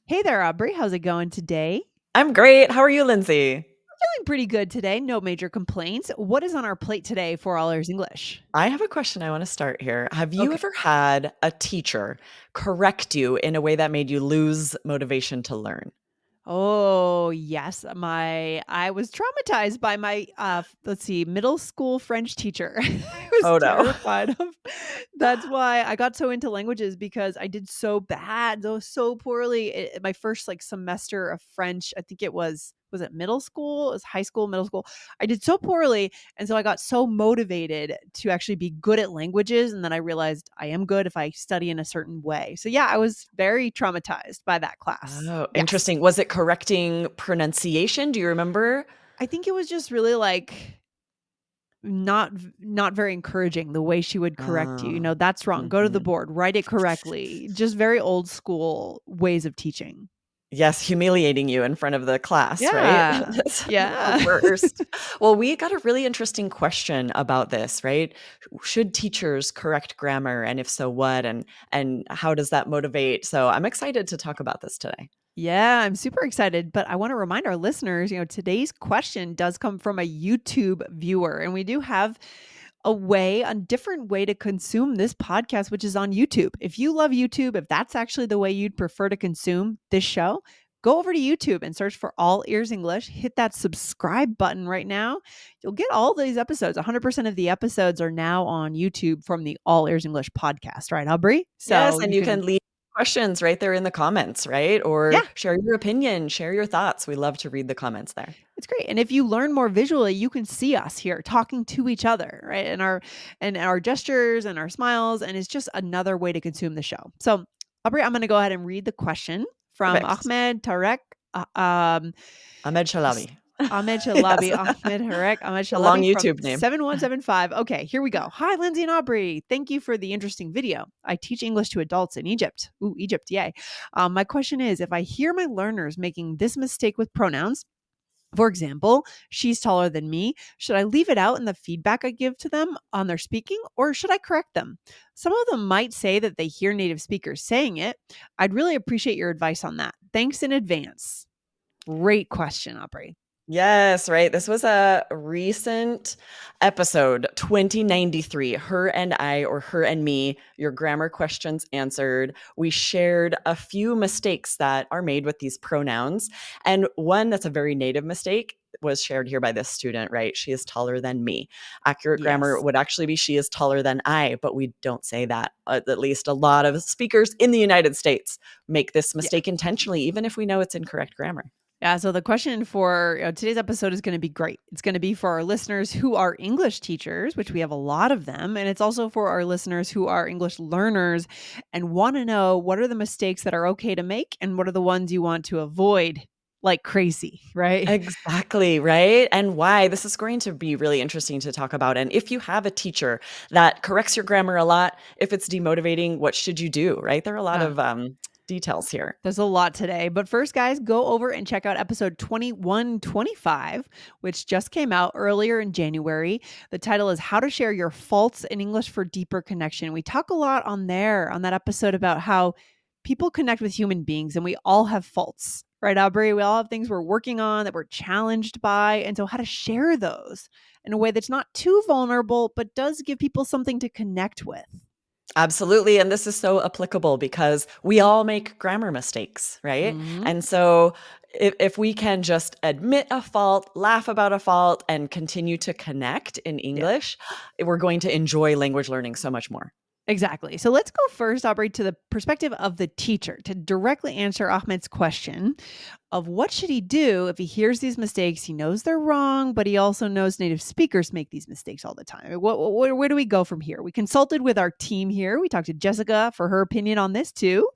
Hey there, Aubrey. How's it going today? I'm great. How are you, Lindsay? Feeling pretty good today. No major complaints. What is on our plate today for All Ears English? I have a question I want to start here. Have you Okay. ever had a teacher correct you in a way that made you lose motivation to learn? Oh, yes. I was traumatized by my let's see, middle school French teacher. I was Oh no. terrified of. That's why I got so into languages because I did so bad, so poorly. My first like semester of French, I think it was it middle school? It was high school, middle school. I did so poorly, and so I got so motivated to actually be good at languages, and then I realized I am good if I study in a certain way. So yeah, I was very traumatized by that class. Oh, Yes. interesting. Was it correcting pronunciation? Do you remember? I think it was just really, like, not very encouraging the way she would correct you, Oh, "That's wrong, go to the mhm. board, write it correctly." Just very old school ways of teaching. Yes, humiliating you in front of the class, right? Yeah. That's the Yeah. worst. Well, we got a really interesting question about this, right? Should teachers correct grammar, and if so, what? And how does that motivate? So I'm excited to talk about this today. Yeah, I'm super excited, but I wanna remind our listeners, today's question does come from a YouTube viewer, and we do have a different way to consume this podcast, which is on YouTube. If you love YouTube, if that's actually the way you'd prefer to consume this show, go over to YouTube and search for All Ears English. Hit that subscribe button right now. You'll get all these episodes. 100% of the episodes are now on YouTube from the All Ears English podcast, right, Aubrey? Yes, So and you you can, can leave questions right there in the comments, right? Or yeah, share your opinion, share your thoughts. We love to read the comments there. it's great. And if you learn more visually, you can see us here talking to each other, right? And our gestures and our smiles, and it's just another way to consume the show. So, Aubrey, I'm going to go ahead and read the question from Perfect. Ahmed Tarek. Uh, um, Ahmed s- Shalabi. Ahmed Yes. Shalabi, Ahmed Tarek, Ahmed A long Shalabi from YouTube name. 7175. Okay, here we go. Hi, Lindsay and Aubrey. Thank you for the interesting video. I teach English to adults in Egypt. Ooh, Egypt, yay. My question is, if I hear my learners making this mistake with pronouns, for example, she's taller than me. Should I leave it out in the feedback I give to them on their speaking, or should I correct them? Some of them might say that they hear native speakers saying it. I'd really appreciate your advice on that. Thanks in advance. Great question, Aubrey. Yes, right. This was a recent episode, 2093. Her and I, or her and me, your grammar questions answered. We shared a few mistakes that are made with these pronouns. And one that's a very native mistake was shared here by this student, right? She is taller than me. Accurate grammar Yes. would actually be she is taller than I, but we don't say that. At least a lot of speakers in the United States make this Yeah. mistake intentionally, even if we know it's incorrect grammar. Yeah, so the question for today's episode is going to be great. It's going to be for our listeners who are English teachers, which we have a lot of them. And it's also for our listeners who are English learners and want to know what are the mistakes that are okay to make and what are the ones you want to avoid like crazy, right? Exactly, right? And why this is going to be really interesting to talk about. And if you have a teacher that corrects your grammar a lot, if it's demotivating, what should you do, right? There are a lot Yeah. of details here. There's a lot today. But first, guys, go over and check out episode 2125, which just came out earlier in January. The title is How to Share Your Faults in English for Deeper Connection. We talk a lot on that episode, about how people connect with human beings and we all have faults, right, Aubrey? We all have things we're working on that we're challenged by. And so, how to share those in a way that's not too vulnerable, but does give people something to connect with. Absolutely. And this is so applicable because we all make grammar mistakes, right? Hmm. And so if we can just admit a fault, laugh about a fault, and continue to connect in Yeah. English, we're going to enjoy language learning so much more. Exactly. So let's go first, Aubrey, to the perspective of the teacher to directly answer Ahmed's question of what should he do if he hears these mistakes. He knows they're wrong, but he also knows native speakers make these mistakes all the time. Where do we go from here? We consulted with our team here. We talked to Jessica for her opinion on this too.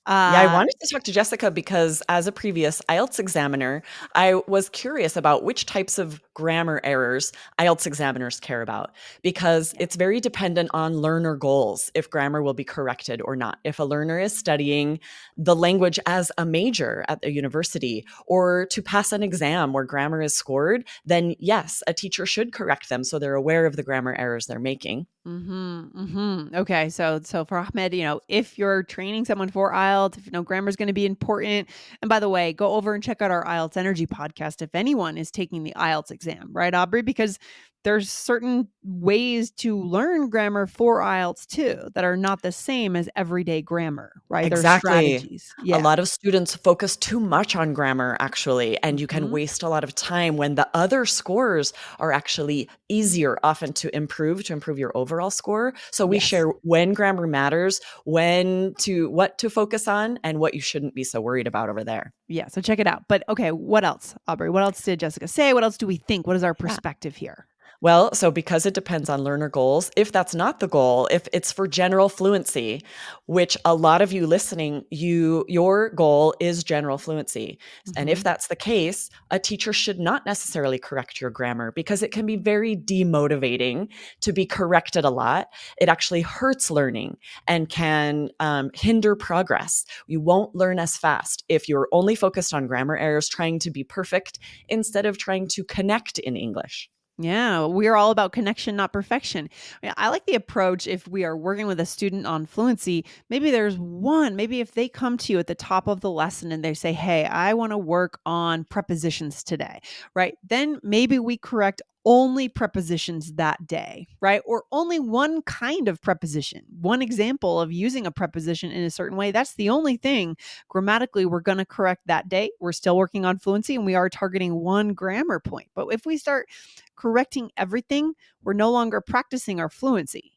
Yeah, I Uh, wanted to talk to Jessica because as a previous IELTS examiner, I was curious about which types of grammar errors IELTS examiners care about because yeah. it's very dependent on learner goals if grammar will be corrected or not. If a learner is studying the language as a major at a university or to pass an exam where grammar is scored, then yes, a teacher should correct them so they're aware of the grammar errors they're making. Mhm, mhm. Okay, so for Ahmed, if you're training someone for IELTS, if grammar is gonna be important, and by the way, go over and check out our IELTS Energy podcast if anyone is taking the IELTS exam, right, Aubrey? Because there's certain ways to learn grammar for IELTS too that are not the same as everyday grammar, right? There are Exactly. strategies. A Yeah. lot of students focus too much on grammar, actually, and you can Mhm. waste a lot of time when the other scores are actually easier often to improve your overall score. So we Yes. share when grammar matters, what to focus on, and what you shouldn't be so worried about over there. Yeah, so check it out. But okay, what else, Aubrey? What else did Jessica say? What else do we think? What is our Yeah. perspective here? Well, so because it depends on learner goals, if that's not the goal, if it's for general fluency, which a lot of you listening, your goal is general fluency. And if Mhm. that's the case, a teacher should not necessarily correct your grammar because it can be very demotivating to be corrected a lot. It actually hurts learning and can hinder progress. You won't learn as fast if you're only focused on grammar errors, trying to be perfect instead of trying to connect in English. Yeah, we are all about connection, not perfection. Yeah, I like the approach if we are working with a student on fluency. Maybe if they come to you at the top of the lesson and they say, "Hey, I want to work on prepositions today," right? Then maybe we correct only prepositions that day, right? Or only one kind of preposition, one example of using a preposition in a certain way. That's the only thing grammatically we're going to correct that day. We're still working on fluency and we are targeting one grammar point. But if we start correcting everything, we're no longer practicing our fluency.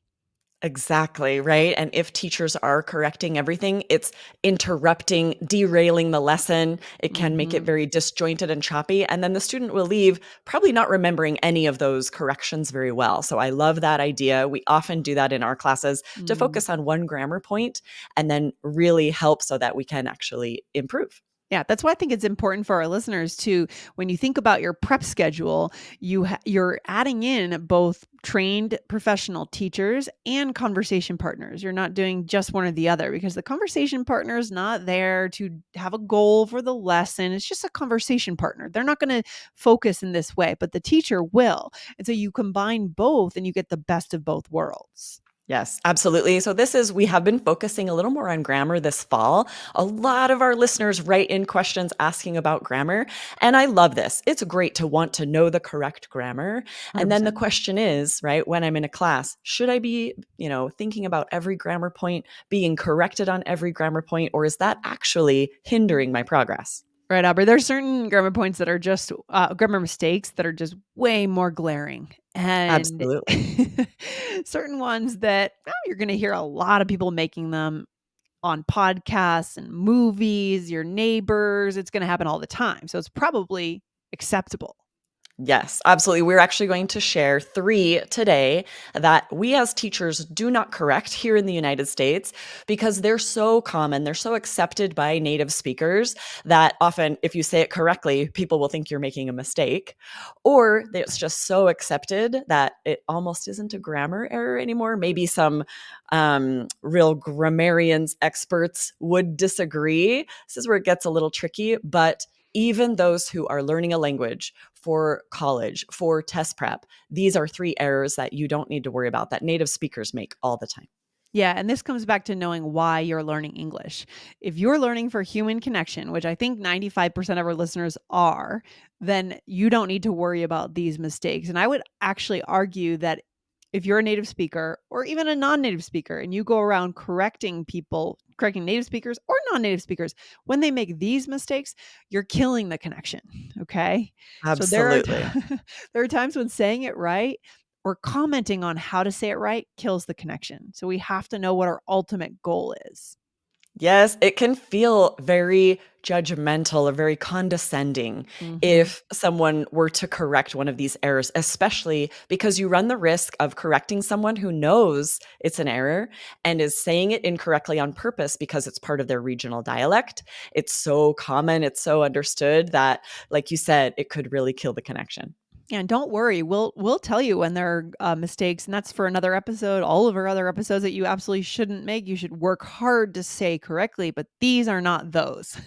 Exactly, right? And if teachers are correcting everything, it's interrupting, derailing the lesson. It can make it Mhm. very disjointed and choppy. And then the student will leave probably not remembering any of those corrections very well. So I love that idea. We often do that in our classes to Mm. focus on one grammar point and then really help so that we can actually improve. Yeah, that's why I think it's important for our listeners to, when you think about your prep schedule, you're adding in both trained professional teachers and conversation partners. You're not doing just one or the other because the conversation partner is not there to have a goal for the lesson. It's just a conversation partner. They're not going to focus in this way, but the teacher will. And so you combine both and you get the best of both worlds. Yes, absolutely. So we have been focusing a little more on grammar this fall. A lot of our listeners write in questions asking about grammar, and I love this. It's great to want to know the correct grammar. And then the 100%. question is, right, when I'm in a class, should I be, thinking about every grammar point, being corrected on every grammar point, or is that actually hindering my progress? Right, Aubrey. There's certain grammar points that are just grammar mistakes that are just way more glaring, and Absolutely. certain ones that you're going to hear a lot of people making them on podcasts and movies, your neighbors. It's going to happen all the time, so it's probably acceptable. Yes, absolutely. We're actually going to share three today that we as teachers do not correct here in the United States because they're so common, they're so accepted by native speakers that often, if you say it correctly, people will think you're making a mistake. Or it's just so accepted that it almost isn't a grammar error anymore. Maybe some real grammarians, experts would disagree. This is where it gets a little tricky, but even those who are learning a language for college, for test prep, these are three errors that you don't need to worry about that native speakers make all the time. Yeah, and this comes back to knowing why you're learning English. If you're learning for human connection, which I think 95% of our listeners are, then you don't need to worry about these mistakes. And I would actually argue that if you're a native speaker or even a non-native speaker and you go around correcting people, correcting native speakers or non-native speakers, when they make these mistakes, you're killing the connection, okay? So Absolutely. there are times when saying it right or commenting on how to say it right kills the connection. So we have to know what our ultimate goal is. Yes, it can feel very judgmental or very condescending Mhm. if someone were to correct one of these errors, especially because you run the risk of correcting someone who knows it's an error and is saying it incorrectly on purpose because it's part of their regional dialect. It's so common, it's so understood that, like you said, it could really kill the connection. And don't worry, we'll tell you when there are mistakes, and that's for another episode. All of our other episodes that you absolutely shouldn't make. You should work hard to say correctly, but these are not those.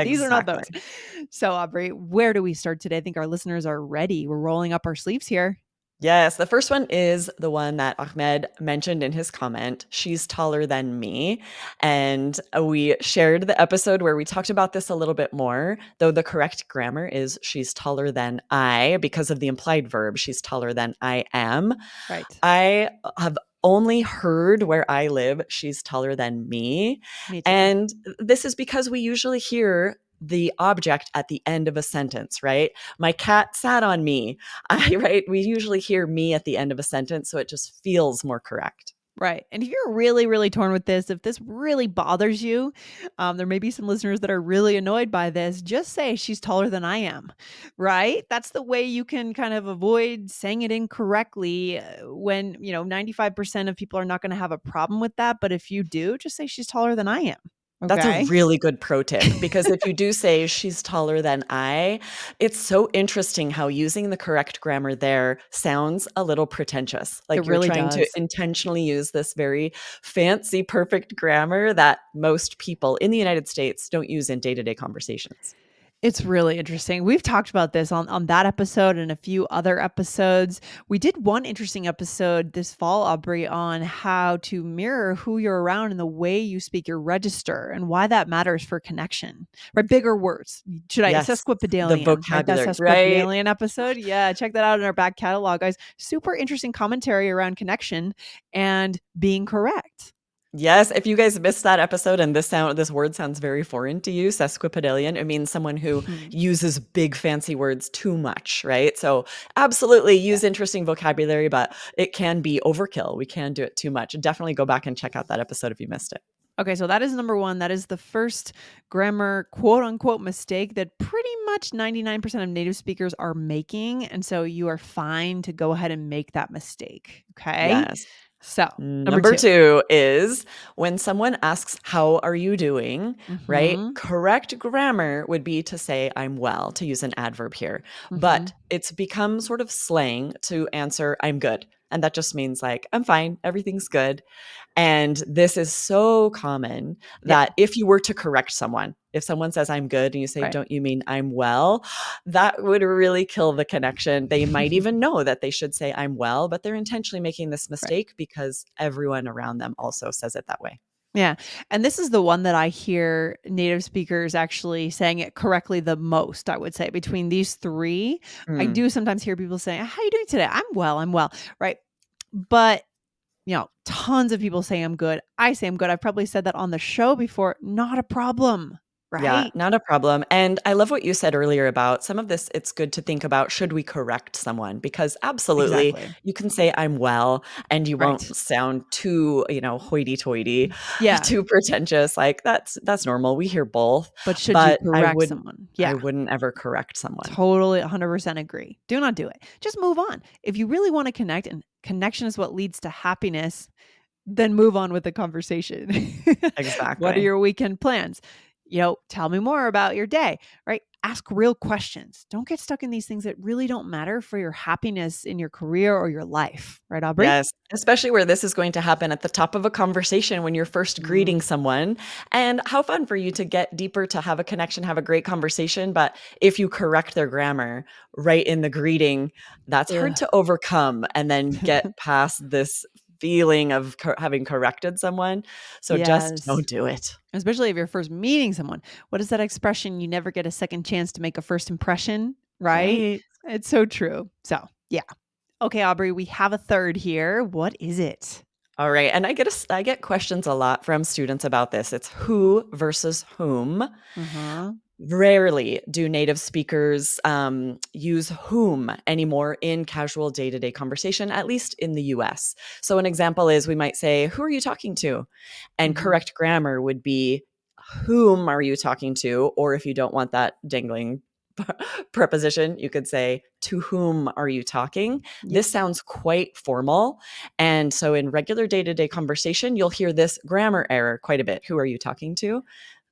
These are not those. Exactly. So, Aubrey, where do we start today? I think our listeners are ready. We're rolling up our sleeves here. Yes, the first one is the one that Ahmed mentioned in his comment. She's taller than me. And we shared the episode where we talked about this a little bit more, though the correct grammar is she's taller than I because of the implied verb. She's taller than I am. Right. I have only heard where I live, she's taller than me. Me too. And this is because we usually hear the object at the end of a sentence, right? My cat sat on me. Right? We usually hear me at the end of a sentence, so it just feels more correct. Right. And if you're really, really torn with this, if this really bothers you, there may be some listeners that are really annoyed by this. Just say she's taller than I am, right? That's the way you can kind of avoid saying it incorrectly when, 95% of people are not going to have a problem with that. But if you do, just say she's taller than I am. That's a Okay. really good pro tip because if you do say she's taller than I, it's so interesting how using the correct grammar there sounds a little pretentious. It Like you're really trying to does. intentionally use this very fancy, perfect grammar that most people in the United States don't use in day to day conversations. It's really interesting. We've talked about this on that episode and a few other episodes. We did one interesting episode this fall, Aubrey, on how to mirror who you're around and the way you speak your register and why that matters for connection. Right? Bigger words. Should I Yes, the sesquipedalian, right? That vocabulary, right? sesquipedalian episode. Yeah, check that out in our back catalog, guys. Super interesting commentary around connection and being correct. Yes, if you guys missed that episode and this word sounds very foreign to you, sesquipedalian, it means someone who Mhm. uses big fancy words too much, right? So absolutely Yeah. use interesting vocabulary, but it can be overkill. We can do it too much. Definitely go back and check out that episode if you missed it. Okay, so that is number one. That is the first grammar quote unquote mistake that pretty much 99% of native speakers are making. And so you are fine to go ahead and make that mistake. Okay. Yes. So, number Number two. 2 is when someone asks, "How are you doing?" right? Mm-hmm. Correct grammar would be to say, "I'm well," to use an adverb here. Mm-hmm. But it's become sort of slang to answer, "I'm good." And that just means like, "I'm fine, everything's good." And this is so common Yeah. that if you were to correct someone, if someone says, "I'm good," and you say, Right. "Don't you mean I'm well?" That would really kill the connection. They might even know that they should say, "I'm well," but they're intentionally making this Right. mistake because everyone around them also says it that way. Yeah. And this is the one that I hear native speakers actually saying it correctly the most, I would say. Between these three, I Mm. do sometimes hear people saying, "How are you doing today?" "I'm well, I'm well." Right. But tons of people say I'm good. I say I'm good. I've probably said that on the show before. Not a problem, Yeah, right? not a problem. And I love what you said earlier about some of this. It's good to think about should we correct someone? Because absolutely, Exactly. you can say I'm well and you Right. won't sound too, hoity toity, Yeah. too pretentious. Like that's normal. We hear both, But should you but correct someone? I Yeah. wouldn't ever correct someone. Totally 100% agree. Do not do it. Just move on. If you really want to connect and connection is what leads to happiness, then move on with the conversation. What are Exactly. your weekend plans? Tell me more about your day, right? Ask real questions. Don't get stuck in these things that really don't matter for your happiness in your career or your life, right, Aubrey? Yes, especially where this is going to happen at the top of a conversation when you're first greeting Mm, someone. And how fun for you to get deeper, to have a connection, have a great conversation. But if you correct their grammar right in the greeting, that's hard ugh. to overcome and then get past this feeling of having corrected someone. So just Yes. don't do it. Especially if you're first meeting someone. What is that expression? You never get a second chance to make a first impression, right? Right. It's so true. So, yeah. Okay, Aubrey, we have a third here. What is it? All right. And I get questions a lot from students about this. It's who versus whom. Uh-huh. Rarely do native speakers use whom anymore in casual day to day conversation, at least in the US. So, an example is we might say, "Who are you talking to?" And Mhm. correct grammar would be, "Whom are you talking to?" Or if you don't want that dangling preposition, you could say, "To whom are you talking?" Yep. This sounds quite formal. And so, in regular day to day conversation, you'll hear this grammar error quite a bit. Who are you talking to?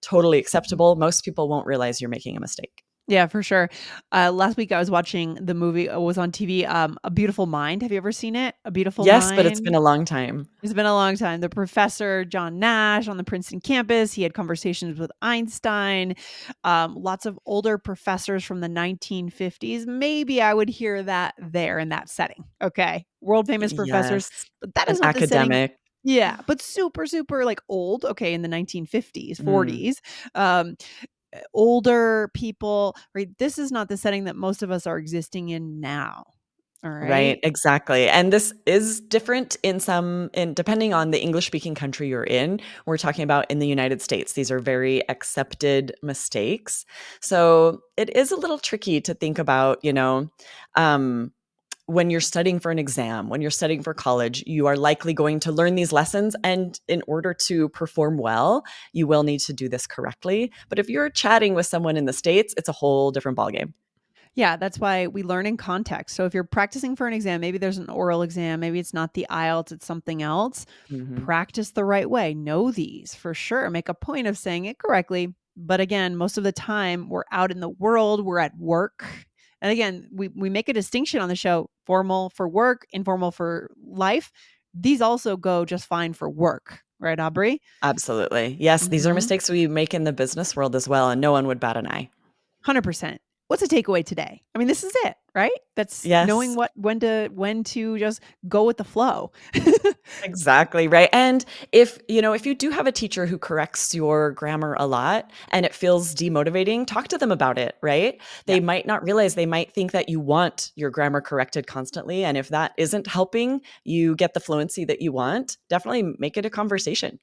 Totally acceptable. Most people won't realize you're making a mistake. Yeah, for sure. Last week I was watching the movie, was on TV, A Beautiful Mind. Have you ever seen it? A Beautiful Yes, but it's been Mind? a long time. It's been a long time. The professor, John Nash, on the Princeton campus, he had conversations with Einstein, lots of older professors from the 1950s. Maybe I would hear that there in that setting. Okay. World famous professors, Yes, but that an is not the setting. academic. Yeah, but super, super like old. Okay. In the 1950s, Mm. 40s. Um, Older people, right? This is not the setting that most of us are existing in now. All Right, right. exactly, and this is different in depending on the English-speaking country you're in. We're talking about in the United States, these are very accepted mistakes. So, it is a little tricky to think about, um, when you're studying for an exam, when you're studying for college, you are likely going to learn these lessons, and in order to perform well, you will need to do this correctly. But if you're chatting with someone in the States, it's a whole different ballgame. Yeah, that's why we learn in context. So if you're practicing for an exam, maybe there's an oral exam, maybe it's not the IELTS, it's something else. Mhm. Practice the right way. Know these for sure. Make a point of saying it correctly. But again, most of the time we're out in the world, we're at work. And again, we make a distinction on the show, formal for work, informal for life. These also go just fine for work, right, Aubrey? Absolutely. Yes, these are Mm-hmm. mistakes we make in the business world as well, and no one would bat an eye. 100%. What's a takeaway today? I mean, this is it, right? That's knowing Yes, what when to just go with the flow. exactly, right, and if you do have a teacher who corrects your grammar a lot and it feels demotivating, talk to them about it, right? Yeah. They might not realize, they might think that you want your grammar corrected constantly, and if that isn't helping you get the fluency that you want, definitely make it a conversation.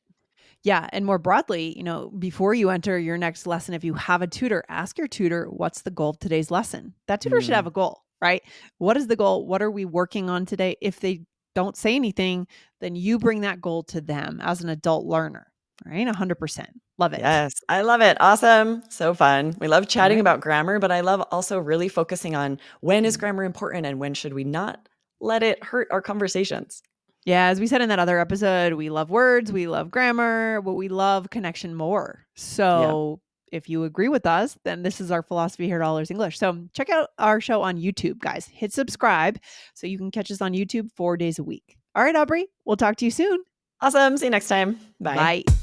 Yeah, and more broadly, before you enter your next lesson, if you have a tutor, ask your tutor, what's the goal of today's lesson? That tutor should have Mm, a goal, right? What is the goal? What are we working on today? If they don't say anything, then you bring that goal to them as an adult learner, right? 100%. Love it. yes, I love it, awesome, so fun. We love All chatting right. about grammar, but I love also really focusing on when is grammar important and when should we not let it hurt our conversations. Yeah, as we said in that other episode, we love words, we love grammar, but we love connection more. Yeah. So if you agree with us, then this is our philosophy here at All English. So check out our show on YouTube, guys. Hit subscribe so you can catch us on YouTube 4 days a week. All right, Aubrey, we'll talk to you soon. Awesome. See you next time. Bye. Bye.